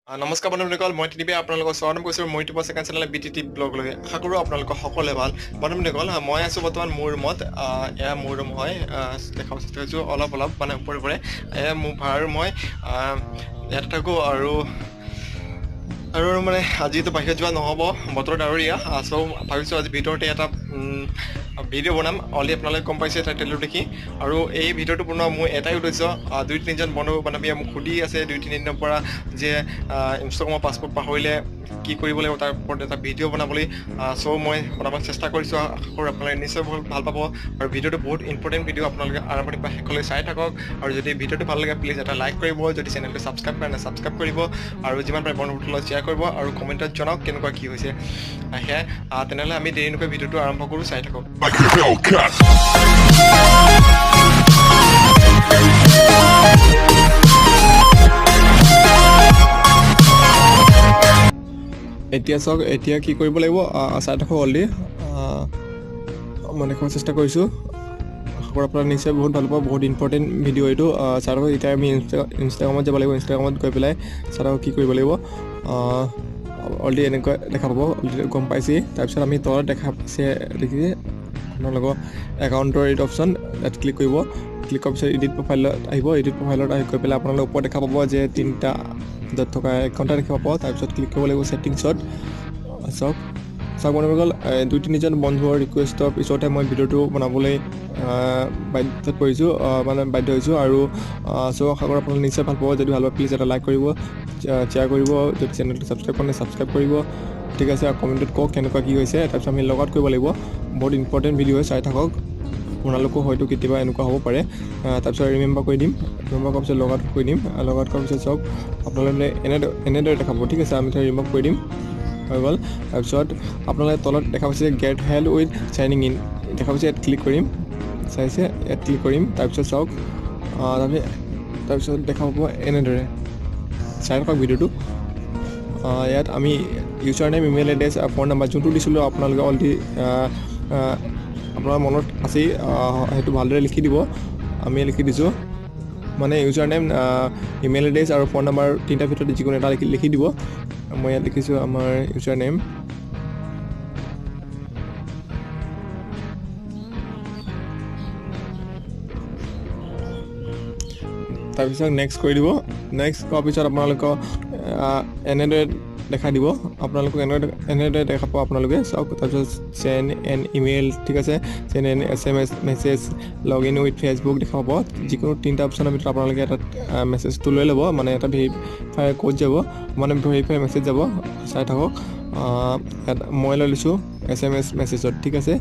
নমস্কাৰ বন্ধুসকল, মই টিভি আপোনালোকৰ স্বাগতম কৰিছোঁ মোৰ ইউটিউব চেনেল BTT ব্লগলৈ। আশা কৰোঁ আপোনালোকৰ সকলোৱে ভাল। বন্ধুসকল, মই আছোঁ বৰ্তমান মোৰ ৰুমত। এয়া মোৰ ৰুম হয়। দেখাব চেষ্টা কৰিছোঁ অলপ মানে ওপৰে এয়া মোৰ ভাড়া ৰুম হয়। ইয়াতে থাকোঁ আৰু মানে আজিতো বাহিৰত যোৱা নহ'ব, বতৰ ডাৱৰীয়া। চ' ভাবিছোঁ আজি ভিতৰতে এটা ভিডিঅ' বনাম। অলৰেডি আপোনালোকে গম পাইছে টাইটেলটো দেখি। আৰু এই ভিডিঅ'টো বনোৱা মোৰ এটাই উদ্দেশ্য, 2-3জন বন্ধু বান্ধৱীয়ে মোক সুধি আছে 2-3 দিনৰ পৰা যে ইনষ্টাগ্ৰামৰ পাছপোৰ্ট পাহৰিলে কি কৰিব লাগিব তাৰ ওপৰত এটা ভিডিঅ' বনাবলৈ। চ' মই বনাব চেষ্টা কৰিছোঁ। আশা কৰোঁ আপোনালোকে নিশ্চয় ভাল পাব। আৰু ভিডিঅ'টো বহুত ইম্পৰ্টেণ্ট ভিডিঅ', আপোনালোকে আৰম্ভণিৰ পৰা শেষলৈ চাই থাকক। আৰু যদি ভিডিঅ'টো ভাল লাগে প্লিজ এটা লাইক কৰিব, যদি চেনেলটো ছাবস্ক্ৰাইব কৰে ছাবস্ক্ৰাইব কৰিব, আৰু যিমান পাৰে বন্ধুসকলৰ লগত শ্বেয়াৰ কৰিব, আৰু কমেণ্টত জনাওক কেনেকুৱা কি হৈছে। সেয়াই তেনেহ'লে আমি দেৰি নকৰি ভিডিঅ'টো আৰম্ভ কৰোঁ, চাই থাকক। এতিয়া চাওক, এতিয়া কি কৰিব লাগিব চাই থাকক। অলৰেডি মই দেখাব চেষ্টা কৰিছোঁ। আশা কৰোঁ আপোনালোকে নিশ্চয় বহুত ভাল পাব। বহুত ইম্পৰ্টেণ্ট ভিডিঅ' এইটো। চাই থাকক। এতিয়া আমি ইনষ্টাগ্ৰামত যাব লাগিব। ইনষ্টাগ্ৰামত গৈ পেলাই চাই থাকক কি কৰিব লাগিব। অলৰেডি এনেকুৱা দেখা পাব, অলৰেডি গম পাইছেই। তাৰপিছত আমি তলত দেখা পাইছে দেখিছে আপোনালোকৰ একাউণ্টৰ এইটো অপশ্যন, ইয়াত ক্লিক কৰিব। ক্লিক কৰাৰ পিছত এডিট প্ৰফাইলত আহিব। এডিট প্ৰফাইলত আহি গৈ পেলাই আপোনালোকে ওপৰত দেখা পাব যে 3টা ডট থকা একাউণ্টটা দেখা পাব। তাৰপিছত ক্লিক কৰিব লাগিব ছেটিংছত। চাওক বন্ধুসকল, 2-3জন বন্ধুৰ ৰিকুৱেষ্টৰ পিছতে মই ভিডিঅ'টো বনাবলৈ বাধ্যত পৰিছোঁ, মানে বাধ্য হৈছোঁ। আৰু চ' আশা কৰোঁ আপোনালোকে নিশ্চয় ভাল পাব। যদি ভাল পায় প্লিজ এটা লাইক কৰিব, শ্বেয়াৰ কৰিব, যদি চেনেলটো ছাবস্ক্ৰাইব কৰে ছাবস্ক্ৰাইব কৰিব। ঠিক আছে, আৰু কমেণ্টত কওক কেনেকুৱা কি হৈছে। তাৰপিছত আমি লগ আউট কৰিব লাগিব। বহুত ইম্পৰ্টেণ্ট ভিডিঅ' হয়, চাই থাকক। আপোনালোকো হয়তো কেতিয়াবা এনেকুৱা হ'ব পাৰে। তাৰপিছত ৰিমেম্বাৰ কৰি দিম। ৰিমেম্বাৰ কৰাৰ পিছত লগ আউট কৰি দিম। লগ আউট কৰাৰ পিছত চাওক আপোনালোকে এনেদৰে দেখাব। ঠিক আছে, আমি ৰিমুভ কৰি দিম, হৈ গ'ল। তাৰপিছত আপোনালোকে তলত দেখা পাইছে get help with signing in দেখা পাইছে, ইয়াত ক্লিক কৰিম। চাইছে, ইয়াত ক্লিক কৰিম। তাৰপিছত চাওক তাৰপিছত দেখা পাব এনেদৰে। চাই থাকক ভিডিঅ'টো। ইয়াত আমি user name, email address, phone number যোনটো দিছিলোঁ আপোনালোকে অলৰেডি আপোনাৰ মনত আছেই, সেইটো ভালদৰে লিখি দিব। আমি লিখি দিছোঁ, মানে ইউজাৰ নেম, ইমেইল এড্ৰেছ আৰু ফোন নাম্বাৰ 3টাৰ ভিতৰত যিকোনো এটা লিখি দিব। মই ইয়াত লিখিছোঁ আমাৰ ইউজাৰ নেম। তাৰপিছত নেক্সট কৰি দিব। নেক্সট কৰাৰ পিছত আপোনালোকক এনেদৰে দেখাই দিব। আপোনালোকক এনেদৰে দেখা পাব আপোনালোকে চাওক। তাৰপিছত চেণ্ড এন ইমেইল, ঠিক আছে, send an SMS message, log in with Facebook দেখা পাব। যিকোনো 3টা অপশ্যনৰ ভিতৰত আপোনালোকে এটা মেছেজটো লৈ ল'ব, মানে এটা ভেৰিফাই ক'ড যাব, মানে ভেৰিফাই মেছেজ যাব। চাই থাকক। ইয়াত মই লৈ লৈছোঁ SMS মেছেজত। ঠিক আছে,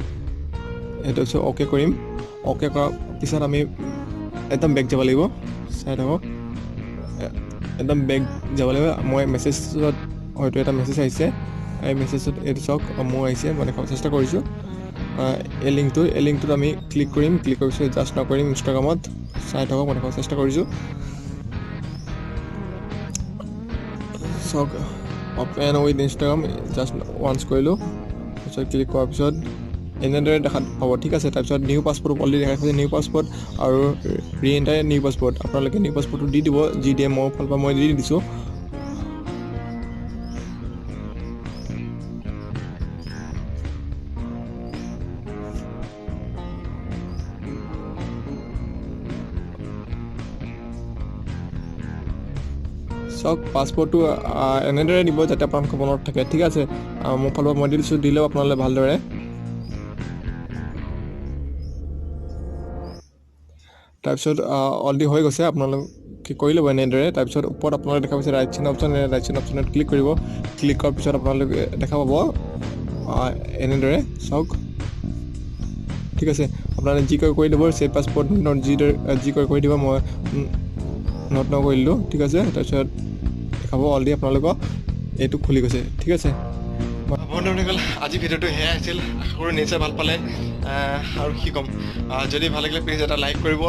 সেইটো হৈছে অ'কে কৰিম। অ'কে কৰাৰ পিছত আমি একদম বেক যাব লাগিব। চাই থাকক, একদম বেক যাব লাগিব। মই মেছেজত হয়তো এটা মেছেজ আহিছে, এই মেছেজত এইটো চাওক মোৰ আহিছে, মই দেখাব চেষ্টা কৰিছোঁ। এই লিংকটোত আমি ক্লিক কৰিম। ক্লিক কৰাৰ পিছত জাষ্ট নকৰিম ইনষ্টাগ্ৰামত। চাই থাকক, মই দেখাব চেষ্টা কৰিছোঁ। চাওক open with Instagram, just once কৰিলোঁ। তাৰপিছত ক্লিক কৰাৰ পিছত এনেদৰে দেখা পাব। ঠিক আছে, তাৰপিছত নিউ পাছপোৰ্ট অলৰেডি দেখা পাইছে, নিউ পাছপোৰ্ট আৰু ৰিএণ্টাৰ নিউ পাছপোৰ্ট। আপোনালোকে নিউ পাছপোৰ্টটো দি দিব, যি দিয়ে মোৰ ফালৰ পৰা মই দি দিছোঁ। চাওক পাছপোৰ্টটো এনেদৰে দিব যাতে আপোনালোকৰ মনত থাকে। ঠিক আছে, মোৰ ফালৰ পৰা মই দি দিছোঁ, দিলেও আপোনালোকে ভালদৰে। তাৰপিছত অলৰেডি হৈ গৈছে, আপোনালোকে কৰি ল'ব এনেদৰে। তাৰপিছত ওপৰত আপোনালোকে দেখা পাইছে right sign option, right sign অপশ্যনত ক্লিক কৰিব। ক্লিক কৰাৰ পিছত আপোনালোকে দেখা পাব এনেদৰে। চাওক, ঠিক আছে, আপোনালোকে যি কৰি দিব, ছেভ পাছপোৰ্ট যি কৰি দিব, মই নট কৰি দিলোঁ। ঠিক আছে, তাৰপিছত দেখাব অলৰেডি আপোনালোকক এইটো খুলি গৈছে। ঠিক আছে বন্ধুসকল, আজি ভিডিঅ'টো সেয়াই আছিল। আশা কৰোঁ নিশ্চয় ভাল পালে। আৰু কি ক'ম, যদি ভাল লাগিলে প্লিজ এটা লাইক কৰিব,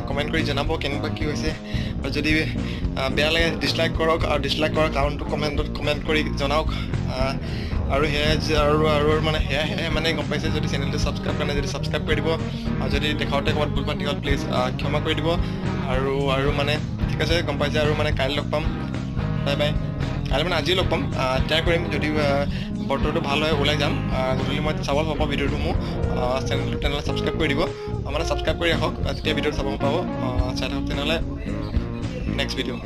কমেণ্ট কৰি জনাব কেনেকুৱা কি হৈছে। আৰু যদি বেয়া লাগে ডিছলাইক কৰক, আৰু ডিছলাইক কৰাৰ কাৰণটো কমেণ্ট কৰি জনাওক। আৰু সেয়াই মানে সেয়াই মানে গম পাইছে। যদি চেনেলটো ছাবস্ক্ৰাইব কৰা নাই, যদি ছাবস্ক্ৰাইব কৰি দিব, আৰু যদি দেখাওঁতে ক'ৰবাত ভুল ভ্ৰান্তি হ'ল প্লিজ ক্ষমা কৰি দিব। আৰু মানে ঠিক আছে, গম পাইছে। আৰু মানে কাইলৈ লগ পাম। Bye bye. কাইলৈ মানে আজিয়ে লগ পাম, ট্ৰাই কৰিম যদি বতৰটো ভাল হয় ওলাই যাম। গধূলি মই চাব পাব ভিডিঅ'টো মোৰ চেনেল ছাবস্ক্ৰাইব কৰি দিব, মানে ছাবস্ক্ৰাইব কৰি ৰাখক, তেতিয়া ভিডিঅ'টো চাব পাব। চাই থাকক তেনেহ'লে নেক্সট ভিডিঅ'।